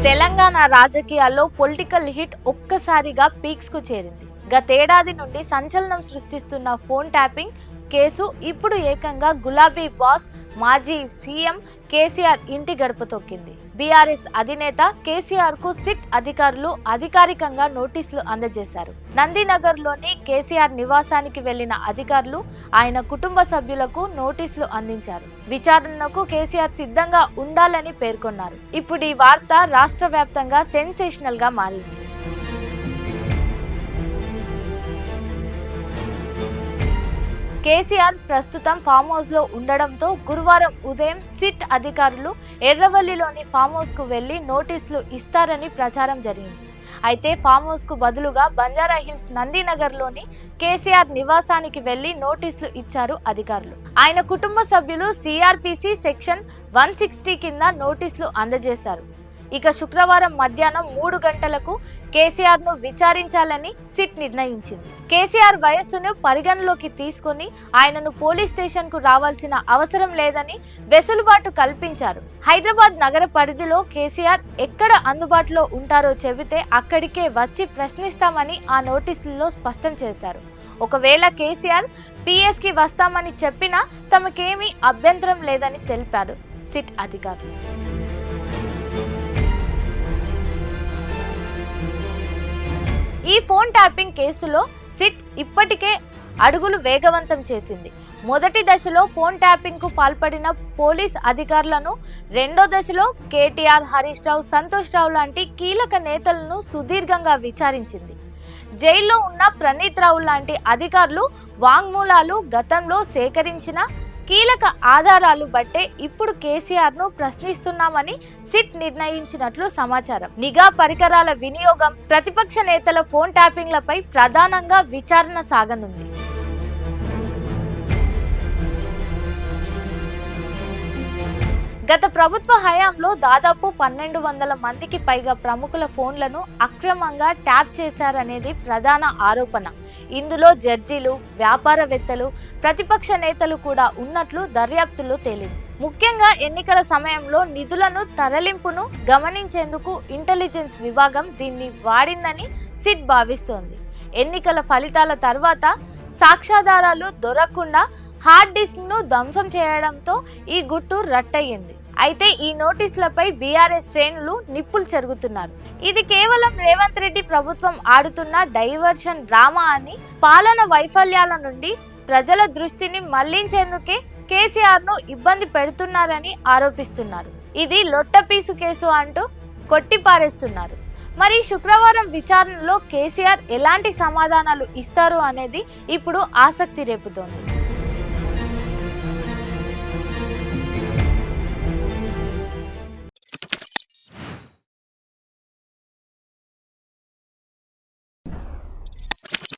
తెలంగాణ రాజకీయాల్లో political hit ఒక్కసారిగా peaks కు చేరింది. గతేడాది నుండి సంచలనం సృష్టిస్తున్న ఫోన్ ట్యాపింగ్ కేసు ఇప్పుడు ఏకంగా గులాబీ బాస్ మాజీ సీఎం కేసీఆర్ ఇంటి గడప తొక్కింది. బీఆర్ఎస్ అధినేత కేసీఆర్ కు సిట్ అధికారులు అధికారికంగా నోటీసులు అందజేశారు. నందినగర్లోని కేసీఆర్ నివాసానికి వెళ్లిన అధికారులు ఆయన కుటుంబ సభ్యులకు నోటీసులు అందించారు. విచారణకు కేసీఆర్ సిద్ధంగా ఉండాలని పేర్కొన్నారు. ఇప్పుడు ఈ వార్త రాష్ట్ర వ్యాప్తంగా సెన్సేషనల్ గా మారింది. కేసీఆర్ ప్రస్తుతం ఫామ్ హౌస్ లో ఉండడంతో గురువారం ఉదయం సిట్ అధికారులు ఎర్రవల్లిలోని ఫామ్ హౌస్ కు వెళ్లి నోటీసులు ఇస్తారని ప్రచారం జరిగింది. అయితే ఫామ్ హౌస్ కు బదులుగా బంజారాహిల్స్ నందినగర్లోని కేసీఆర్ నివాసానికి వెళ్లి నోటీసులు ఇచ్చారు అధికారులు. ఆయన కుటుంబ సభ్యులు సిఆర్పిసి సెక్షన్ 160 కింద నోటీసులు అందజేశారు. ఇక శుక్రవారం మధ్యాహ్నం 3 గంటలకు కేసీఆర్ ను విచారించాలని సిట్ నిర్ణయించింది. కేసీఆర్ వయస్సును పరిగణలోకి తీసుకుని ఆయనను పోలీస్ స్టేషన్ కు రావాల్సిన అవసరం లేదని వెసులుబాటు కల్పించారు. హైదరాబాద్ నగర పరిధిలో కేసీఆర్ ఎక్కడ అందుబాటులో ఉంటారో చెబితే అక్కడికే వచ్చి ప్రశ్నిస్తామని ఆ నోటీసుల్లో స్పష్టం చేశారు. ఒకవేళ కేసీఆర్ పిఎస్ కి వస్తామని చెప్పినా తమకేమీ అభ్యంతరం లేదని తెలిపారు సిట్ అధికారులు. ఈ ఫోన్ ట్యాపింగ్ కేసులో సిట్ ఇప్పటికే అడుగులు వేగవంతం చేసింది. మొదటి దశలో ఫోన్ ట్యాపింగ్ కు పాల్పడిన పోలీస్ అధికారులను, రెండో దశలో కేటీఆర్, హరీష్ రావు, సంతోష్ రావు లాంటి కీలక నేతలను సుదీర్ఘంగా విచారించింది. జైల్లో ఉన్న ప్రణీత్ రావు లాంటి అధికారులు వాంగ్మూలాలు, గతంలో సేకరించిన కీలక ఆధారాలు బట్టే ఇప్పుడు కేసీఆర్ ను ప్రశ్నిస్తున్నామని సిట్ నిర్ణయించినట్లు సమాచారం. నిఘా పరికరాల వినియోగం, ప్రతిపక్ష నేతల ఫోన్ ట్యాపింగ్లపై ప్రధానంగా విచారణ సాగనుంది. గత ప్రభుత్వ హయాంలో దాదాపు 1200 మందికి పైగా ప్రముఖుల ఫోన్లను అక్రమంగా ట్యాప్ చేశారనేది ప్రధాన ఆరోపణ. ఇందులో జడ్జీలు, వ్యాపారవేత్తలు, ప్రతిపక్ష నేతలు కూడా ఉన్నట్లు దర్యాప్తులో తేలింది. ముఖ్యంగా ఎన్నికల సమయంలో నిధులను తరలింపును గమనించేందుకు ఇంటెలిజెన్స్ విభాగం దీన్ని వాడిందని సిట్ భావిస్తోంది. ఎన్నికల ఫలితాల తర్వాత సాక్ష్యాధారాలు దొరకకుండా హార్డ్ డిస్క్ ను ధ్వంసం చేయడంతో ఈ గుట్టు రట్టయింది. అయితే ఈ నోటీసులపై బీఆర్ఎస్ శ్రేణులు నిప్పులు చెరుగుతున్నారు. ఇది కేవలం రేవంత్ రెడ్డి ప్రభుత్వం ఆడుతున్న డైవర్షన్ డ్రామా అని, పాలన వైఫల్యాల నుండి ప్రజల దృష్టిని మళ్లించేందుకే కేసీఆర్ ను ఇబ్బంది పెడుతున్నారని ఆరోపిస్తున్నారు. ఇది లొట్టపీసు కేసు అంటూ కొట్టిపారేస్తున్నారు. మరి శుక్రవారం విచారణలో కేసీఆర్ ఎలాంటి సమాధానాలు ఇస్తారు అనేది ఇప్పుడు ఆసక్తి రేపుతోంది.